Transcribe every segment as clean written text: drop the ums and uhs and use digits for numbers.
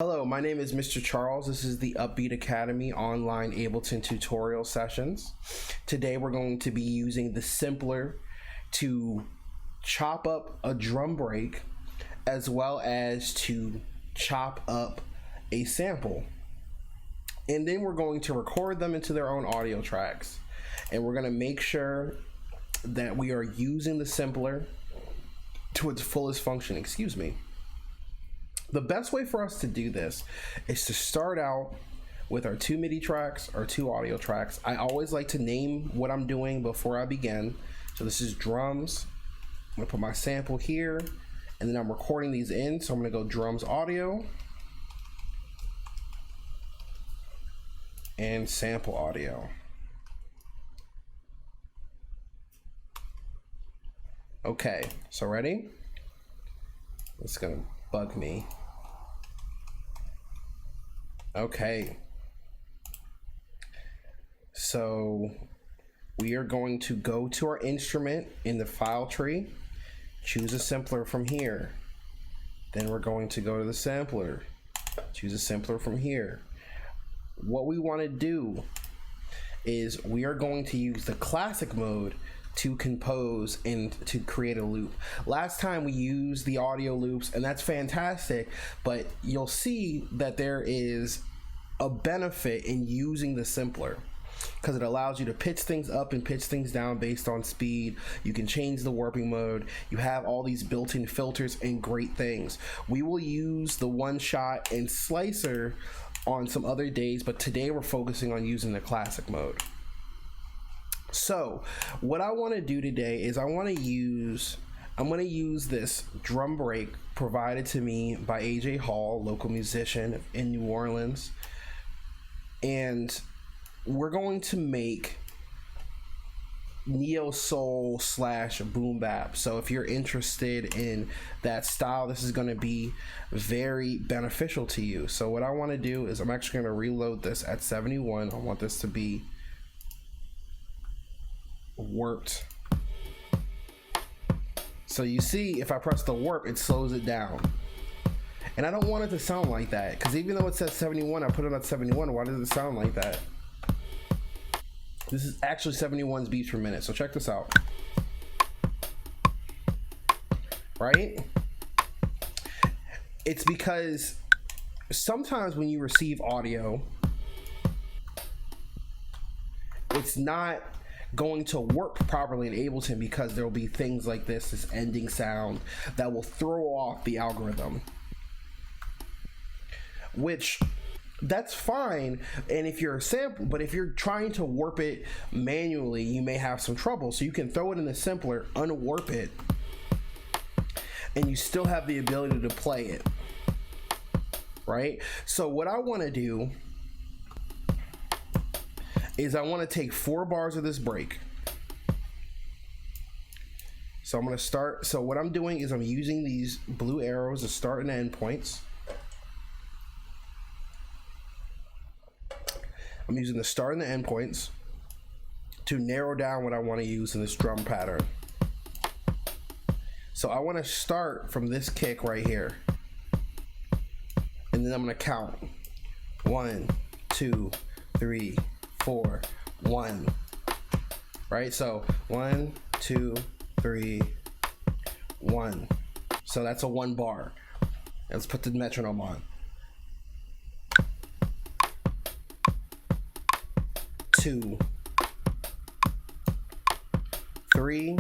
Hello, my name is Mr. Charles. This is the Upbeat Academy online Ableton tutorial sessions. Today we're going to be using the Simpler to chop up a drum break as well as to chop up a sample. And then we're going to record them into their own audio tracks. And we're going to make sure that we are using the Simpler to its fullest function. Excuse me. The best way for us to do this is to start out with our two MIDI tracks, our two audio tracks. I always like to name what I'm doing before I begin. So this is drums. I'm gonna put my sample here, and then I'm recording these in. So I'm gonna go drums audio and sample audio. Okay, so ready? It's gonna bug me. Okay, so we are going to go to our instrument in the file tree, choose a simpler from here. Then we're going to go to the sampler, choose a simpler from here. What we want to do is we are going to use the classic mode to compose and to create a loop. Last time we used the audio loops, and that's fantastic, but you'll see that there is a benefit in using the Simpler because it allows you to pitch things up and pitch things down based on speed. You can change the warping mode. You have all these built-in filters and great things. We will use the one shot and slicer on some other days, but today we're focusing on using the classic mode. So what I want to do today is I'm going to use this drum break provided to me by AJ Hall, local musician in New Orleans, and we're going to make neo soul / boom bap. So if you're interested in that style, this is going to be very beneficial to you. So what I want to do is I'm actually going to reload this at 71. I want this to be warped. So you see, if I press the warp, it slows it down. And I don't want it to sound like that, because even though it says 71, I put it at 71. Why does it sound like that? This is actually 71 beats per minute. So check this out. Right? It's because sometimes when you receive audio, it's not going to work properly in Ableton because there will be things like this ending sound that will throw off the algorithm, which that's fine. And if you're a sample, but if you're trying to warp it manually, you may have some trouble. So you can throw it in the Simpler, unwarp it, and you still have the ability to play it, right? So what I want to do is I want to take 4 bars of this break. So I'm going to start. So what I'm doing is I'm using these blue arrows to start and end points. I'm using the start and the end points to narrow down what I want to use in this drum pattern. So I want to start from this kick right here. And then I'm going to count 1, 2, 3, 4, 1. Right? So 1, 2, 3, 1. So that's a 1 bar. Let's put the metronome on. 2, 3,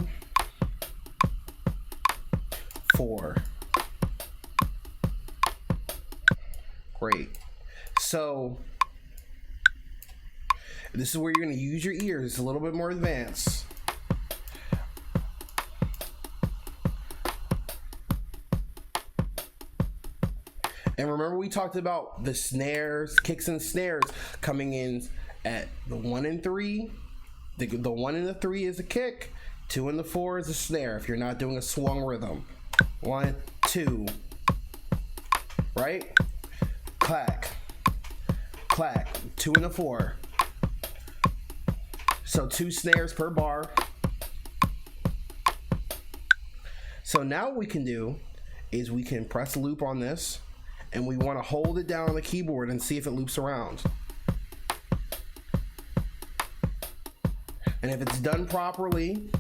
4. Great. So this is where you're going to use your ears. It's a little bit more advanced. And remember, we talked about the snares, kicks and snares coming in at the 1 and 3. The 1 and the 3 is a kick, 2 and the 4 is a snare if you're not doing a swung rhythm. 1, 2, right? Clack, clack, 2 and the 4. So 2 snares per bar. So now what we can do is we can press loop on this and we want to hold it down on the keyboard and see if it loops around. And if it's done properly,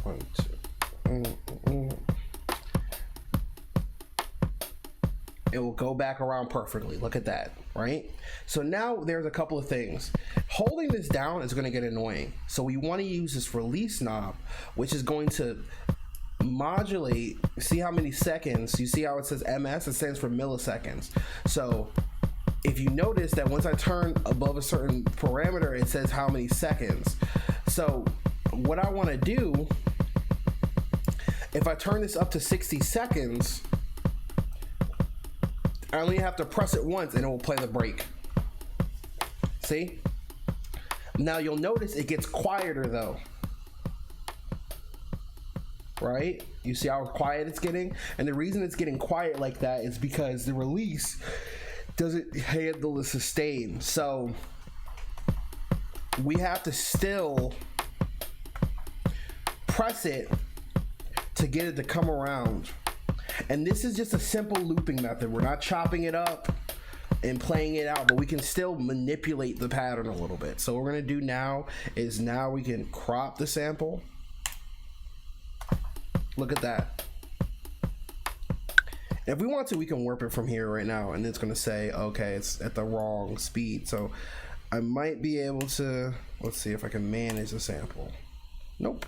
one, two, it will go back around perfectly. Look at that, right? So now there's a couple of things. Holding this down is going to get annoying. So we want to use this release knob, which is going to modulate. See how many seconds? You see how it says MS? It stands for milliseconds. So if you notice that once I turn above a certain parameter, it says how many seconds. So what I want to do, if I turn this up to 60 seconds, I only have to press it once and it will play the break. See? Now you'll notice it gets quieter though. Right? You see how quiet it's getting? And the reason it's getting quiet like that is because the release doesn't handle the sustain. So we have to still press it to get it to come around. And this is just a simple looping method. We're not chopping it up and playing it out, but we can still manipulate the pattern a little bit. So what we're gonna do now is now we can crop the sample. Look at that. If we want to, we can warp it from here right now, and it's gonna say, okay, it's at the wrong speed. So I might be able to, let's see if I can manage the sample. Nope.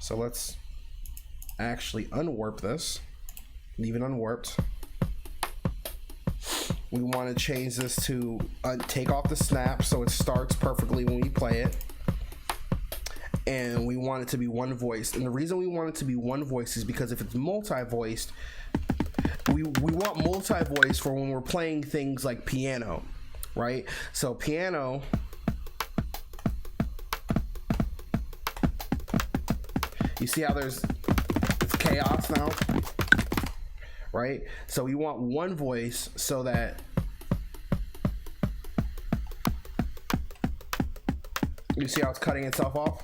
So let's actually unwarp this. Leave it unwarped. We want to change this to take off the snap so it starts perfectly when we play it. And we want it to be one voiced. And the reason we want it to be one voice is because if it's multi-voiced, we want multi-voice for when we're playing things like piano, right? So piano, you see how it's chaos now? Right? So we want one voice so that you see how it's cutting itself off?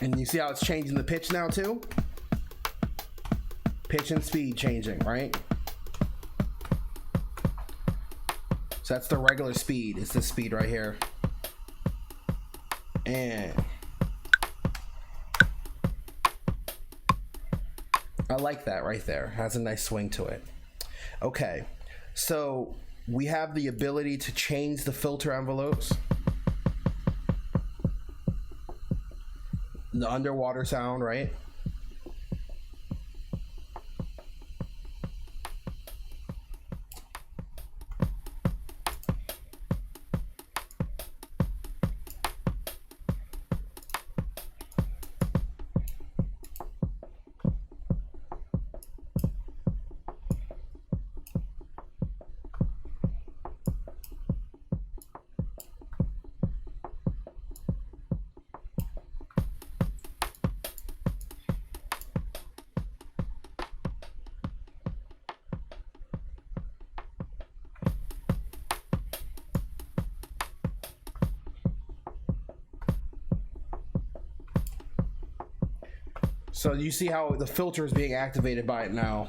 And you see how it's changing the pitch now too? Pitch and speed changing, right? So that's the regular speed. It's this speed right here. And I like that right there. Has a nice swing to it. Okay, so we have the ability to change the filter envelopes. The underwater sound, right? So you see how the filter is being activated by it now.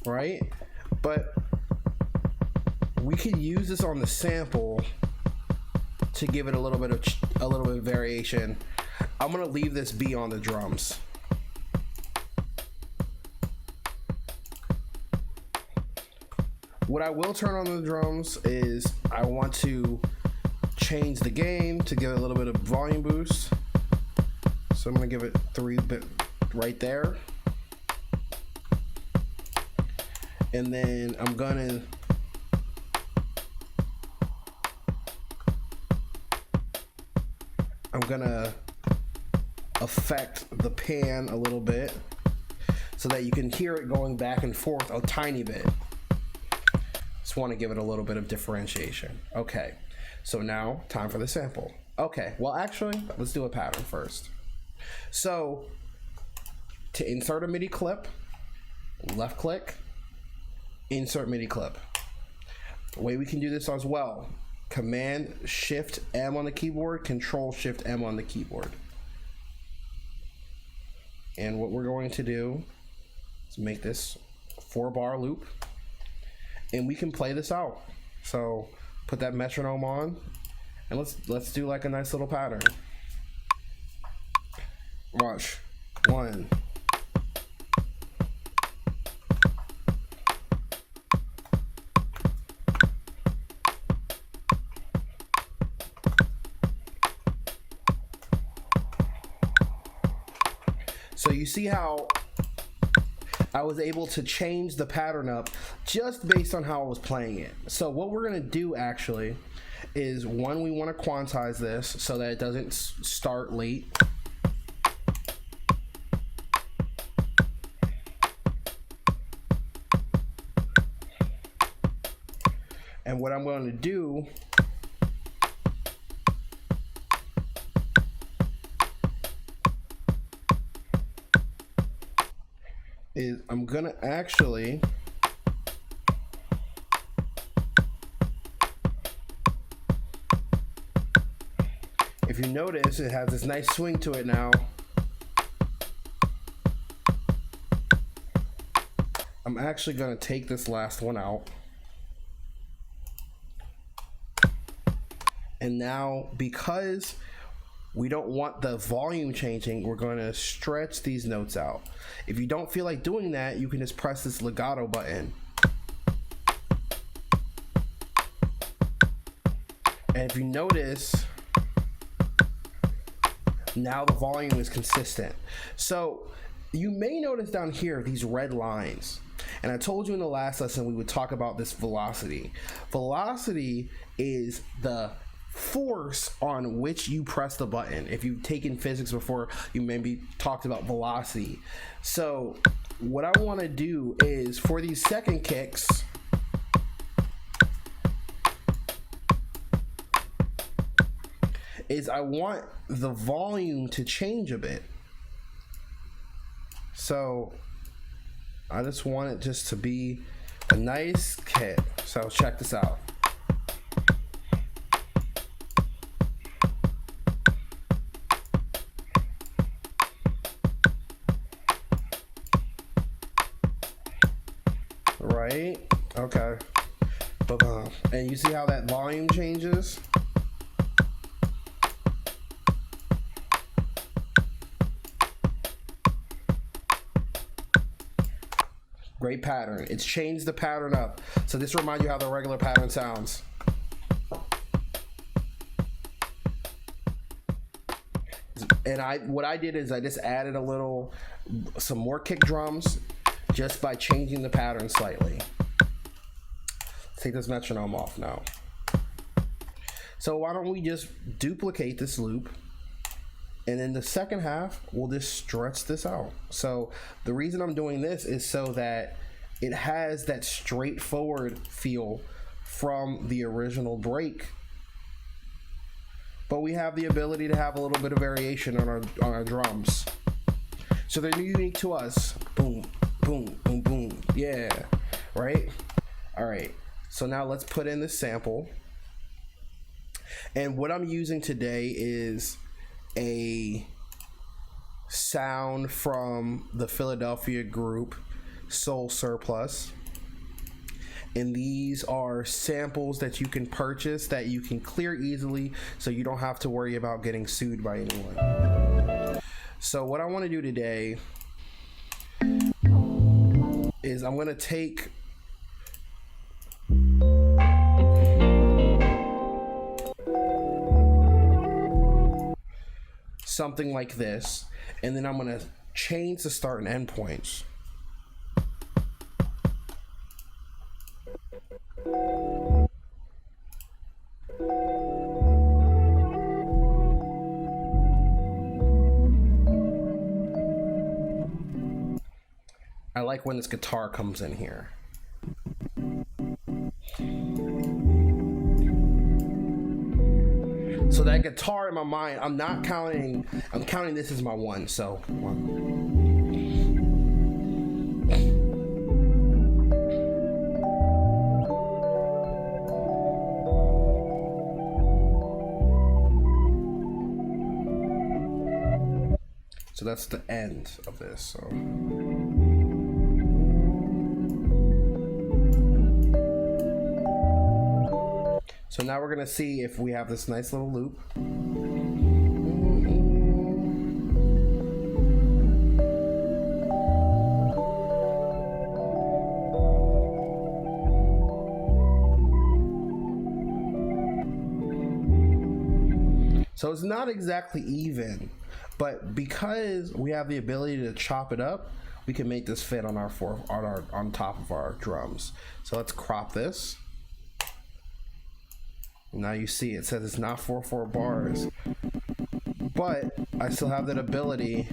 Right? But we could use this on the sample to give it a little bit of variation. I'm gonna leave this be on the drums. What I will turn on the drums is I want to change the gain to give it a little bit of volume boost. So I'm gonna give it 3 bit right there. And then I'm gonna affect the pan a little bit so that you can hear it going back and forth a tiny bit. Just want to give it a little bit of differentiation. Okay, so now time for the sample. Okay, well actually, let's do a pattern first. So to insert a MIDI clip, left click, insert MIDI clip. The way we can do this as well, Command Shift M on the keyboard, Control Shift M on the keyboard. And what we're going to do is make this 4-bar loop, and we can play this out. So put that metronome on, and let's do like a nice little pattern. Watch. 1. So you see how I was able to change the pattern up just based on how I was playing it. So what we're gonna do actually is, one, we want to quantize this so that it doesn't start late. And what I'm going to do is I'm gonna actually if you notice, it has this nice swing to it now. I'm actually gonna take this last one out. And now, because we don't want the volume changing, we're going to stretch these notes out. If you don't feel like doing that, you can just press this legato button. And if you notice, now the volume is consistent. So you may notice down here these red lines. And I told you in the last lesson we would talk about this velocity. Velocity is the force on which you press the button. If you've taken physics before, you maybe talked about velocity. So what I want to do is, for these second kicks, is I want the volume to change a bit. So I just want it just to be a nice hit. So check this out. Right? Okay. And you see how that volume changes? Great pattern. It's changed the pattern up. So this reminds you how the regular pattern sounds. And what I did is I just added some more kick drums just by changing the pattern slightly. Let's take this metronome off now. So why don't we just duplicate this loop, and then the second half we'll just stretch this out. So the reason I'm doing this is so that it has that straightforward feel from the original break, but we have the ability to have a little bit of variation on our drums. So they're unique to us. Boom, boom, boom, boom. Yeah, right? All right, so now let's put in the sample. And what I'm using today is a sound from the Philadelphia group Soul Surplus. And these are samples that you can purchase that you can clear easily, so you don't have to worry about getting sued by anyone. So what I want to do today is I'm going to take something like this, and then I'm going to change the start and end points. I like when this guitar comes in here. So that guitar in my mind, I'm counting this as my one, so one. So that's the end of this. So now we're gonna see if we have this nice little loop. So it's not exactly even, but because we have the ability to chop it up, we can make this fit on on top of our drums. So let's crop this. Now you see it says it's not 4/4 bars, but I still have that ability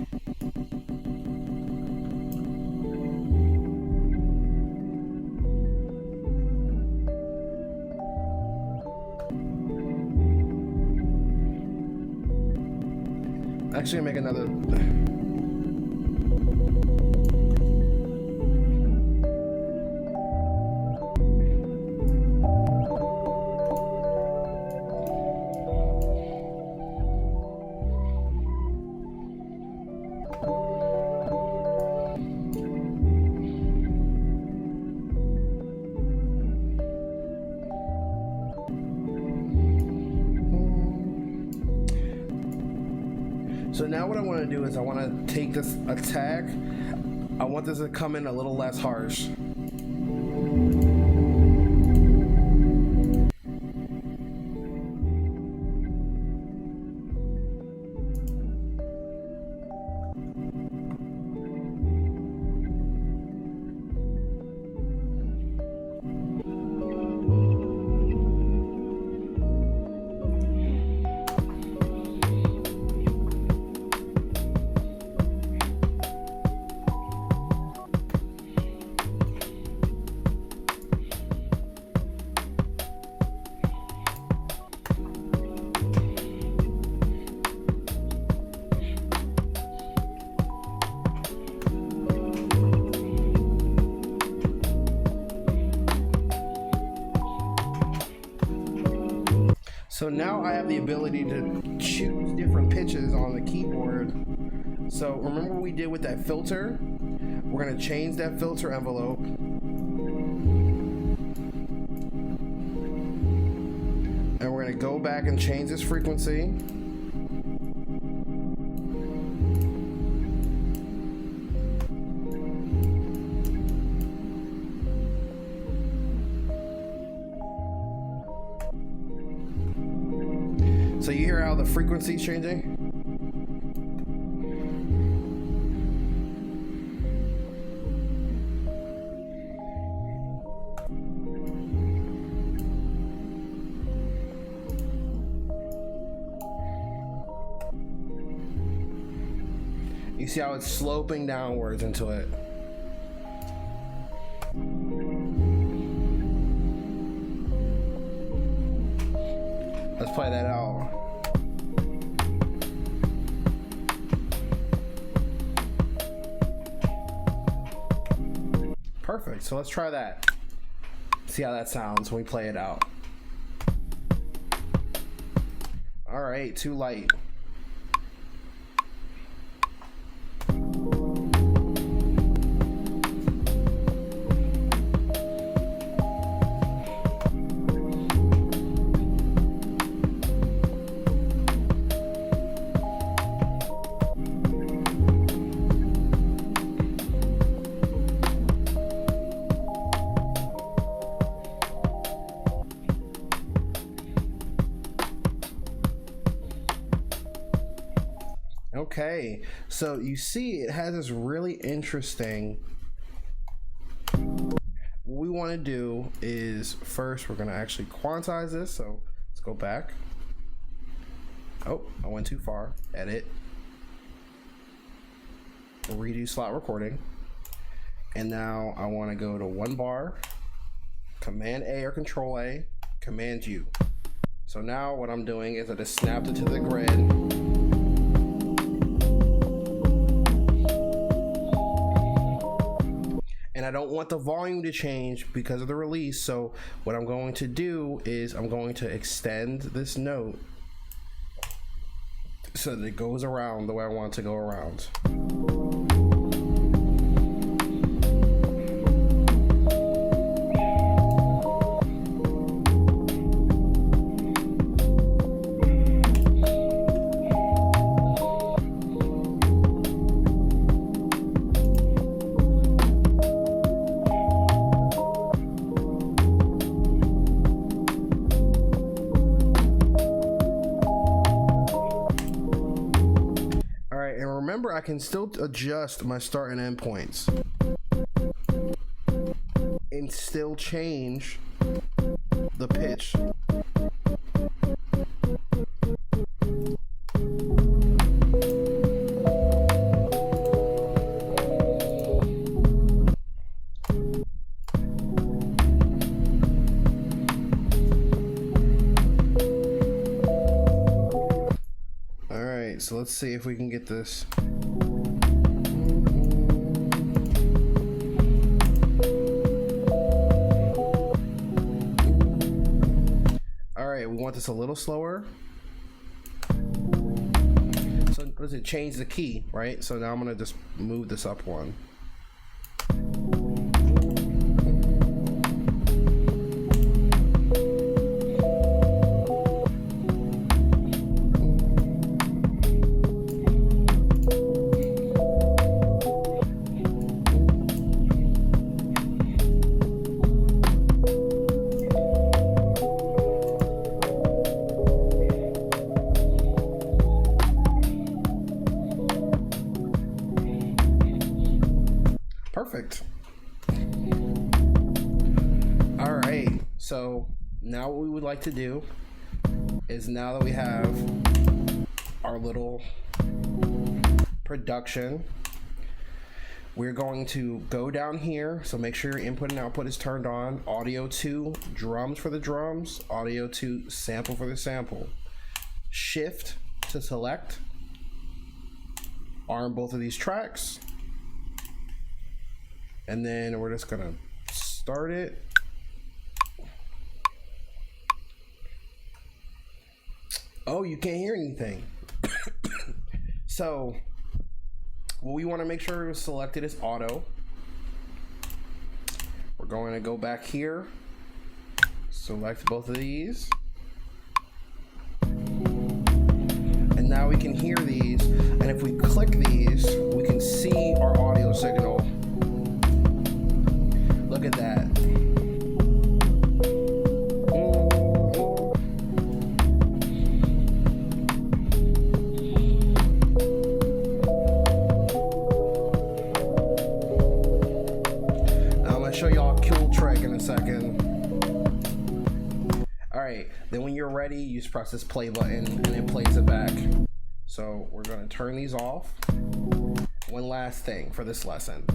actually make another. So now what I want to do is I want to take this attack. I want this to come in a little less harsh. So now I have the ability to choose different pitches on the keyboard. So remember what we did with that filter? We're going to change that filter envelope. And we're going to go back and change this frequency. So you hear how the frequency is changing? You see how it's sloping downwards into it. Let's play that out. Perfect, so let's try that. See how that sounds when we play it out. All right, too light. Okay, so you see it has this really interesting. What we want to do is first we're going to actually quantize this. So let's go back. Oh, I went too far. Edit. Redo slot recording. And now I want to go to 1 bar, Command A or Control A, Command U. So now what I'm doing is I just snapped it to the grid. And I don't want the volume to change because of the release. So what I'm going to do is I'm going to extend this note so that it goes around the way I want it to go around. Remember, I can still adjust my start and end points and still change the pitch. So let's see if we can get this. All right, we want this a little slower. So does it change the key, right? So now I'm gonna just move this up 1. Perfect. All right, so now what we would like to do is, now that we have our little production, we're going to go down here. So make sure your input and output is turned on. Audio to drums for the drums, audio to sample for the sample. Shift to select, arm both of these tracks. And then we're just gonna start it. Oh, you can't hear anything. So what we want to make sure is selected is auto. We're going to go back here, select both of these, and now we can hear these. And if we click these, we can see our audio signal. Look at that. I'm gonna show y'all a cool trick in a second. All right, then when you're ready, you just press this play button and it plays it back. So we're gonna turn these off. One last thing for this lesson.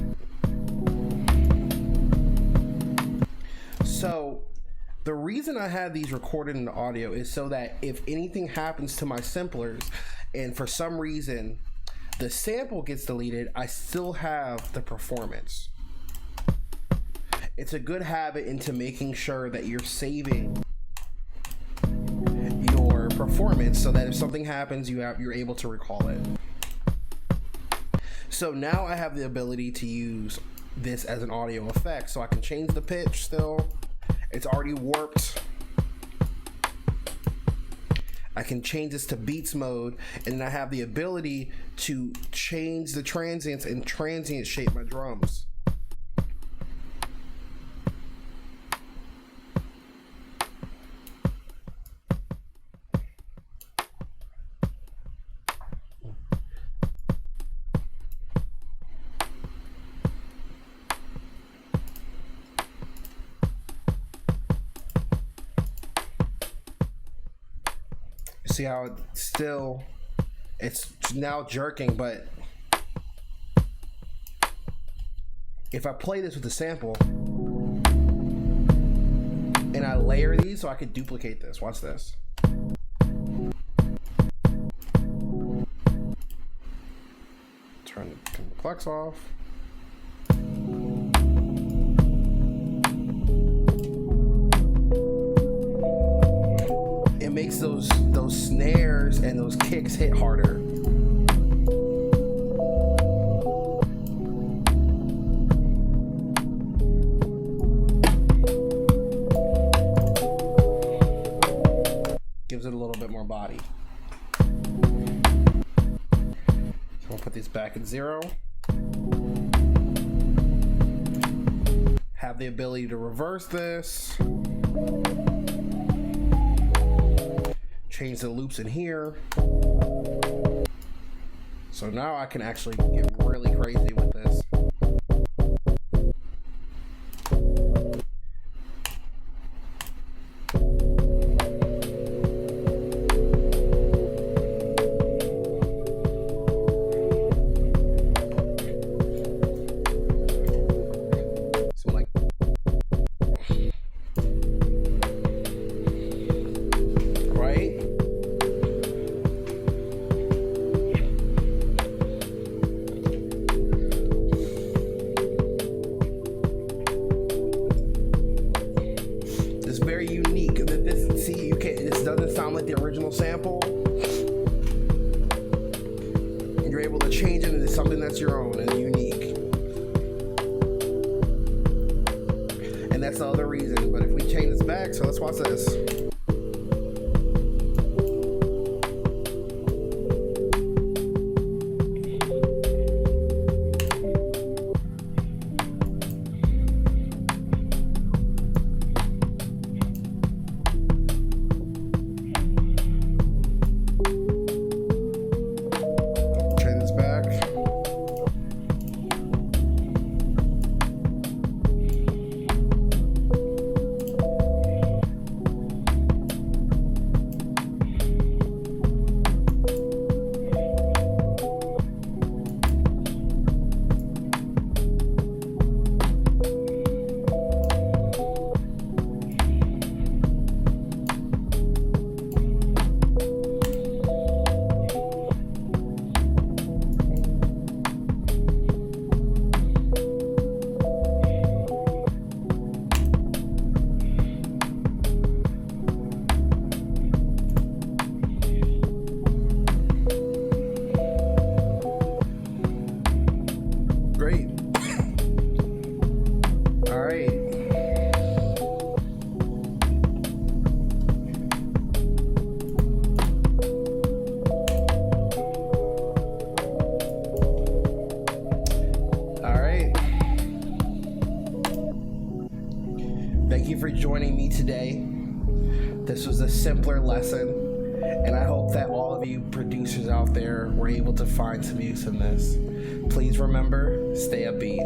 So the reason I had these recorded in the audio is so that if anything happens to my samplers and for some reason the sample gets deleted, I still have the performance. It's a good habit into making sure that you're saving your performance so that if something happens, you're able to recall it. So now I have the ability to use this as an audio effect, so I can change the pitch still. It's already warped. I can change this to beats mode, and then I have the ability to change the transients and transient shape my drums. See how it's now jerking, but if I play this with a sample and I layer these so I could duplicate this. Watch this. Turn the complex off. It makes those snares and those kicks hit harder. Gives it a little bit more body. So I'll put these back at 0. Have the ability to reverse this. Change the loops in here. So now I can actually get really crazy with this. Very unique. This, see, this doesn't sound like the original sample. You're able to change it into something that's your own and unique. And that's the other reason. But if we change this back, so let's watch this. Great. All right. All right. Thank you for joining me today. This was a simpler lesson, and I hope that all of you producers out there were able to find some use in this. Please remember, stay upbeat.